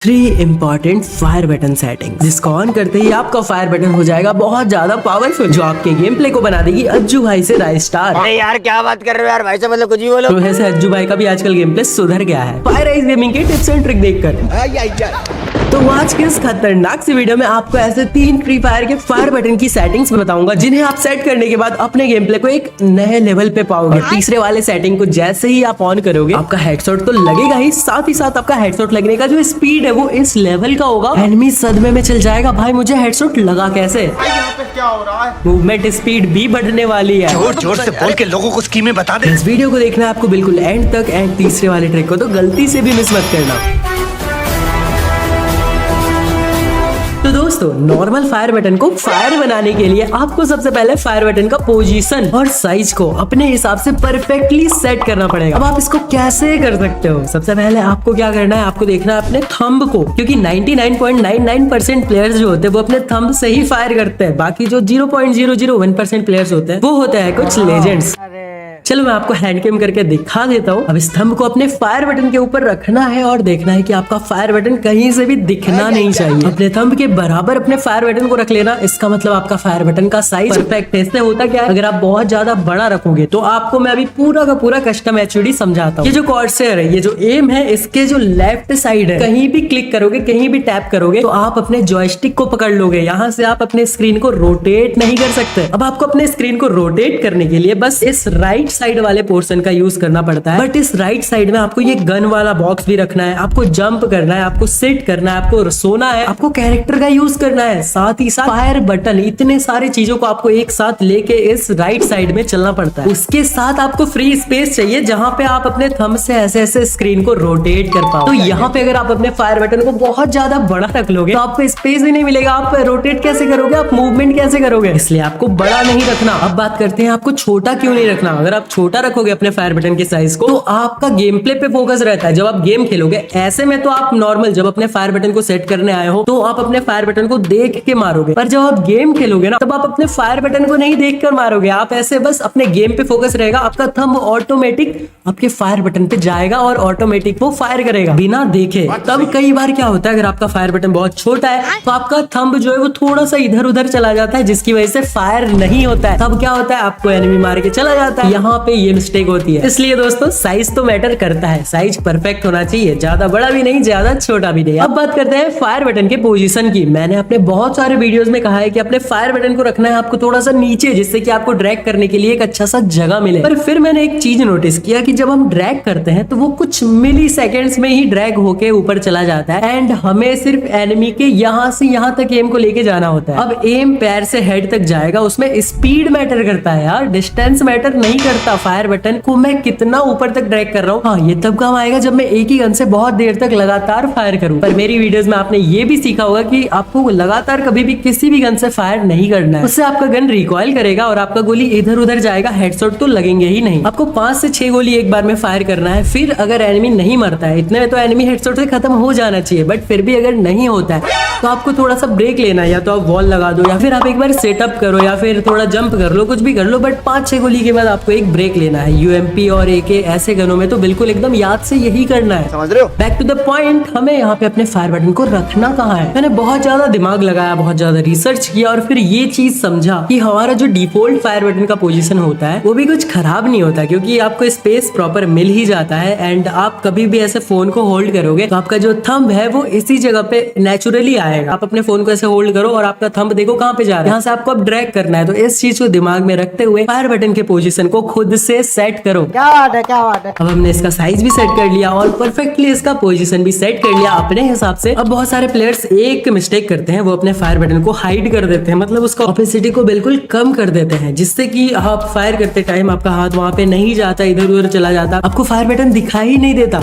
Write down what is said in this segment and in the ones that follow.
3 important fire button setting जिसको on करते ही आपका फायर बटन हो जाएगा बहुत ज्यादा पावरफुल, जो आपके गेम प्ले को बना देगी अज्जू भाई से राइज स्टार। अरे यार क्या बात कर रहे हो यार भाई साहब, मतलब कुछ भी बोलो। तो ऐसे अज्जू भाई का भी आजकल गेम प्ले सुधर गया है फायर राइज गेमिंग के टिप्स एंड ट्रिक देखकर। तो आज के इस खतरनाक सी वीडियो में आपको ऐसे 3 फ्री फायर के फायर बटन की सेटिंग्स बताऊंगा जिन्हें आप सेट करने के बाद अपने गेम प्ले को एक नए लेवल पे पाओगे। तीसरे वाले सेटिंग को जैसे ही आप ऑन करोगे आपका हेडशॉट तो लगेगा ही, साथ ही साथ आपका हेडशॉट लगने का जो स्पीड है वो इस लेवल का होगा, एनिमी सदमे में चल जाएगा भाई मुझे हेडशॉट लगा कैसे। यहाँ पे क्या हो रहा है? मूवमेंट स्पीड भी बढ़ने वाली है। जोर जोर से बोल के लोगों को स्कीमें बता दे। इस वीडियो को देखना है आपको बिल्कुल एंड तक, एंड तीसरे वाले ट्रिक को तो गलती से भी मिस मत करना। तो दोस्तों नॉर्मल फायर बटन को फायर बनाने के लिए आपको सबसे पहले फायर बटन का पोजीशन और साइज को अपने हिसाब से परफेक्टली सेट करना पड़ेगा। अब आप इसको कैसे कर सकते हो? सबसे पहले आपको क्या करना है, आपको देखना है अपने थंब को, क्योंकि 99.99% प्लेयर्स जो होते हैं वो अपने थंब से ही फायर करते हैं। बाकी जो 0.001% प्लेयर्स होते हैं वो होते हैं कुछ लेजेंड्स। चलो मैं आपको हैंड कैम करके दिखा देता हूँ। अब इस थंब को अपने फायर बटन के ऊपर रखना है और देखना है कि आपका फायर बटन कहीं से भी दिखना नहीं चाहिए। अपने थंब के बराबर अपने फायर बटन को रख लेना, इसका मतलब आपका फायर बटन का साइज परफेक्ट है। इससे होता क्या है, अगर आप बहुत ज्यादा बड़ा रखोगे तो आपको मैं अभी पूरा का पूरा कस्टम एचयूडी समझाता हूँ। ये जो कॉर्सेयर है, ये जो एम है, इसके जो लेफ्ट साइड है, कहीं भी क्लिक करोगे, कहीं भी टैप करोगे तो आप अपने जॉयस्टिक को पकड़ लोगे। यहाँ से आप अपने स्क्रीन को रोटेट नहीं कर सकते। अब आपको अपने स्क्रीन को रोटेट करने के लिए बस इस राइट साइड वाले पोर्शन का यूज करना पड़ता है। बट इस राइट साइड में आपको ये गन वाला बॉक्स भी रखना है, आपको जंप करना है, आपको सिट करना है, आपको सोना है, आपको कैरेक्टर का यूज करना है, साथ ही साथ फायर बटन, इतने सारे चीजों को आपको एक साथ लेके इस राइट साइड में चलना पड़ता है। उसके साथ आपको फ्री स्पेस चाहिए जहां पे आप अपने थंब से ऐसे ऐसे स्क्रीन को रोटेट कर पाओ। तो यहाँ पे अगर आप अपने फायर बटन को बहुत ज्यादा बड़ा रख लोगे तो आपको स्पेस ही नहीं मिलेगा। आप रोटेट कैसे करोगे, आप मूवमेंट कैसे करोगे? इसलिए आपको बड़ा नहीं रखना। अब बात करते हैं आपको छोटा क्यों नहीं रखना। अगर आप छोटा रखोगे अपने फायर बटन के साइज को तो आपका गेम प्ले पे फोकस रहता है। जब आप गेम खेलोगे ऐसे में तो आप नॉर्मल जब अपने फायर बटन को सेट करने आए हो तो आप अपने फायर बटन को देख के मारोगे, पर जब आप गेम खेलोगे ना तब आप अपने फायर बटन को नहीं देख कर मारोगे। आप ऐसे बस अपने गेम पे फोकस रहेगा, आपका थंब ऑटोमेटिक आपके फायर बटन पे जाएगा और ऑटोमेटिक वो फायर करेगा बिना देखे। तब कई बार क्या होता है, अगर आपका फायर बटन बहुत छोटा है तो आपका थंब जो है वो थोड़ा सा इधर उधर चला जाता है, जिसकी वजह से फायर नहीं होता है। तब क्या होता है, आपको एनिमी मार के चला जाता है। यहाँ पे ये मिस्टेक होती है। इसलिए दोस्तों साइज तो मैटर करता है, साइज परफेक्ट होना चाहिए, ज्यादा बड़ा भी नहीं ज्यादा छोटा भी नहीं। अब बात करते हैं फायर बटन के पोजीशन की। मैंने अपने बहुत सारे वीडियोस में कहा है कि अपने फायर बटन को रखना है आपको थोड़ा सा नीचे, जिससे कि आपको ड्रैग करने के लिए एक अच्छा सा जगह मिले। पर फिर मैंने एक चीज नोटिस किया कि जब हम ड्रैग करते हैं तो वो कुछ मिली सेकेंड्स में ही ड्रैग होके ऊपर चला जाता है, एंड हमें सिर्फ एनिमी के यहाँ से यहाँ तक एम को लेके जाना होता है। अब एम पैर से हेड तक जाएगा, उसमें स्पीड मैटर करता है यार, डिस्टेंस मैटर नहीं करता। फायर बटन को मैं कितना ऊपर तक ड्रैग कर रहा हूँ, हाँ ये तब काम आएगा जब मैं एक ही गन से बहुत देर तक लगातार फायर करूँ। पर मेरी वीडियोस में आपने ये भी सीखा होगा कि आपको लगातार कभी भी किसी भी गन से फायर नहीं करना है, उससे आपका गन रिकॉइल करेगा और आपका गोली इधर उधर जाएगा, हेडशॉट तो लगेंगे ही नहीं। आपको 5 से 6 गोली एक बार में फायर करना है। फिर अगर एनिमी नहीं मरता है, इतने में तो एनिमी हेडशॉट से खत्म हो जाना चाहिए, बट फिर भी अगर नहीं होता है तो आपको थोड़ा सा ब्रेक लेना है, या तो आप वॉल लगा दो या फिर आप एक बार सेटअप करो या फिर थोड़ा जंप कर लो, कुछ भी कर लो, बट 5-6 गोली के बाद आपको एक ब्रेक लेना है। यूएमपी और एके ऐसे गनों में तो बिल्कुल एकदम याद से यही करना है, समझ रहे हो? बैक टू द पॉइंट, हमें यहाँ पे अपने फायर बटन को रखना कहाँ है। मैंने बहुत ज्यादा दिमाग लगाया, बहुत ज्यादा रिसर्च किया और फिर ये चीज समझा कि हमारा जो डिफॉल्ट फायर बटन का पोजीशन होता है वो भी कुछ खराब नहीं होता, क्योंकि आपको स्पेस प्रॉपर मिल ही जाता है। एंड आप कभी भी ऐसे फोन को होल्ड करोगे तो आपका जो थंब है वो इसी जगह पे नेचुरली आएगा। आप अपने फोन को ऐसे होल्ड करो और आपका थंब देखो कहाँ पे जा रहा है, यहाँ से आपको अब ड्रैग करना है। तो इस चीज को दिमाग में रखते हुए फायर बटन के पोजीशन को खुद से सेट करो। क्या बात है, क्या बात है। अब हमने इसका साइज भी सेट कर लिया और परफेक्टली इसका पोजीशन भी सेट कर लिया अपने हिसाब से। अब बहुत सारे प्लेयर्स एक मिस्टेक करते हैं, वो अपने फायर बटन को हाइड कर देते हैं, मतलब उसका ऑपेसिटी को बिल्कुल कम कर देते हैं, जिससे कि आप फायर करते टाइम आपका हाथ वहां पे नहीं जाता, इधर उधर चला जाता, आपको फायर बटन दिखाई नहीं देता।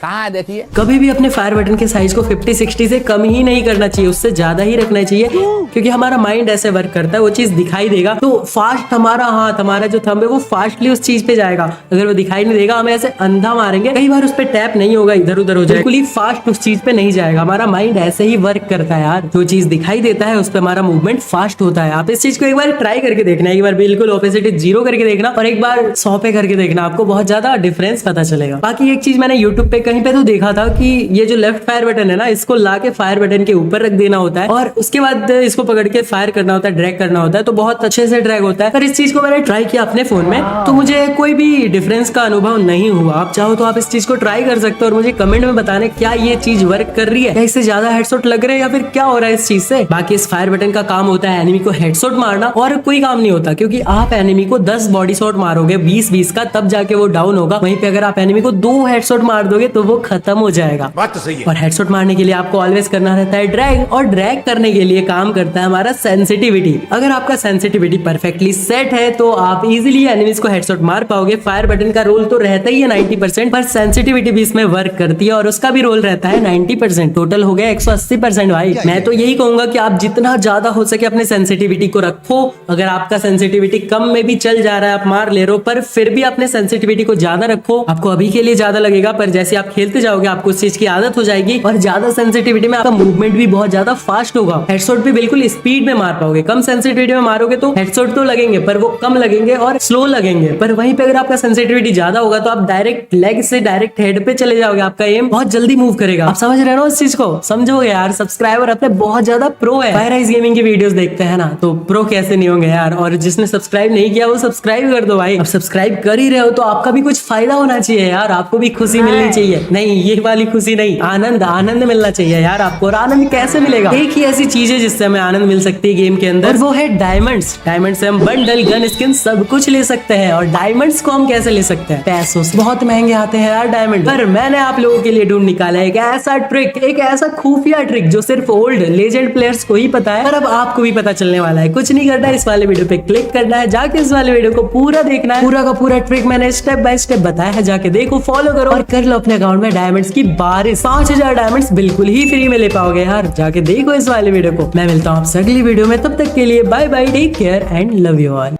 कहाँ है देखिए। कभी भी अपने फायर बटन के साइज को 50-60 से कम ही नहीं करना चाहिए, उससे ज्यादा ही रखना चाहिए, क्योंकि हमारा माइंड ऐसे वर्क करता है, वो चीज दिखाई देगा तो फास्ट हमारा हाथ, हमारा जो थंब है वो फास्टली उस चीज पे जाएगा। अगर वो दिखाई नहीं देगा, हमें ऐसे अंधा मारेंगे, कई बार उस पे टैप नहीं होगा, इधर उधर हो जाएगा, बिल्कुल ही फास्ट उस चीज पे नहीं जाएगा। हमारा माइंड ऐसे ही वर्क करता है यार, जो चीज दिखाई देता है उस पे हमारा मूवमेंट फास्ट होता है। आप इस चीज को एक बार ट्राई करके देखना, एक बार बिल्कुल ऑपोजिट 0 करके देखना और एक बार 100 पे करके देखना, आपको बहुत ज्यादा डिफरेंस पता चलेगा। बाकी एक चीज मैंने यूट्यूब पे कहीं पे तो देखा था कि ये जो लेफ्ट फायर बटन है ना, इसको ला के फायर बटन के ऊपर रख देना होता है और उसके बाद इसको पकड़ के फायर करना होता है, ड्रैग करना होता है, तो बहुत अच्छे से ड्रैग होता है। पर इस चीज को मैंने ट्राई किया अपने फोन में तो मुझे कोई भी डिफरेंस का अनुभव नहीं हुआ। आप चाहो तो आप इस चीज को ट्राई कर सकते हो और मुझे कमेंट में बताने क्या ये चीज वर्क कर रही है, क्या इससे ज्यादा हेडशॉट लग रहे हैं या फिर क्या हो रहा है इस चीज से। बाकी इस फायर बटन का काम होता है एनिमी को हेडशॉट मारना और कोई काम नहीं होता, क्योंकि आप एनिमी को 10 बॉडी शॉट मारोगे 20-20 का, तब जाके वो डाउन होगा। वहीं पे अगर आप एनिमी को 2 हेडशॉट मार दोगे तो वो खत्म हो जाएगा। बात तो सही है। और हेडशॉट मारने के लिए आपको ऑलवेज करना रहता है ड्रैग, और ड्रैग करने के लिए काम करता है हमारा सेंसिटिविटी। अगर आपका सेंसिटिविटी परफेक्टली सेट है तो आप इजीली एनिमीज को हेडशॉट मार पाओगे। फायर बटन का रोल तो रहता ही है 90%, पर सेंसिटिविटी भी इसमें वर्क करती है और उसका भी रोल रहता है 90%। टोटल हो गया 180% भाई। मैं तो यही कहूंगा कि आप जितना ज्यादा हो सके अपने सेंसिटिविटी को रखो। अगर आपका सेंसिटिविटी कम में भी चल जा रहा है, आप मार ले रहे हो, पर फिर भी अपने सेंसिटिविटी को ज्यादा रखो। आपको अभी के लिए ज्यादा लगेगा, पर जैसे आप खेलते जाओगे आपको उस चीज की आदत हो जाएगी और ज्यादा सेंसिटिविटी में आपका मूवमेंट भी बहुत ज्यादा फास्ट होगा। हेडशॉट भी बिल्कुल स्पीड में मार पाओगे। कम सेंसिटिविटी में मारोगे तो हेडशॉट तो लगेंगे पर वो कम लगेंगे और स्लो लगेंगे। पर वहीं पे अगर आपका सेंसिटिविटी ज्यादा होगा तो आप डायरेक्ट लेग से डायरेक्ट हेड पे चले जाओगे। आपका एम बहुत जल्दी मूव करेगा। आप समझ रहे हो इस चीज को? समझोगे यार। सब्सक्राइबर अपने बहुत ज्यादा प्रो है। फायराइज गेमिंग की वीडियोस देखते हैं ना, तो प्रो कैसे नहीं होंगे यार। और जिसने सब्सक्राइब नहीं किया वो सब्सक्राइब कर दो भाई। अब सब्सक्राइब कर ही रहे हो तो आपका भी कुछ फायदा होना चाहिए यार। आपको भी खुशी मिलनी चाहिए। नहीं, ये वाली खुशी नहीं, आनंद आनंद मिलना चाहिए यार आपको। और आनंद कैसे मिलेगा? एक ही ऐसी चीज है जिससे हमें आनंद मिल सकती है गेम के अंदर, और वो है डायमंड्स। डायमंड से हम बंडल, गन स्किन सब कुछ ले सकते हैं। और डायमंड्स को हम कैसे ले सकते हैं? पैसों से। बहुत महंगे आते हैं यार डायमंड। पर मैंने आप लोगों के लिए ढूंढ निकाला एक ऐसा ट्रिक, एक ऐसा खुफिया ट्रिक जो सिर्फ ओल्ड लेजेंड प्लेयर्स को ही पता है, पर अब आपको भी पता चलने वाला है। कुछ नहीं करना है, इस वाले वीडियो पे क्लिक करना है, जाके इस वाले वीडियो को पूरा देखना है। पूरा का पूरा ट्रिक मैंने स्टेप बाय स्टेप बताया है, जाके देखो, फॉलो करो और कर लो अपने अकाउंट में डायमंड्स की बारिश। 5000 डायमंड्स बिल्कुल ही फ्री में ले पाओगे यार। जाके देखो इस वाले वीडियो को। मैं मिलता हूँ आपसे अगली वीडियो में, तब तक के लिए bye bye, take care and love you all.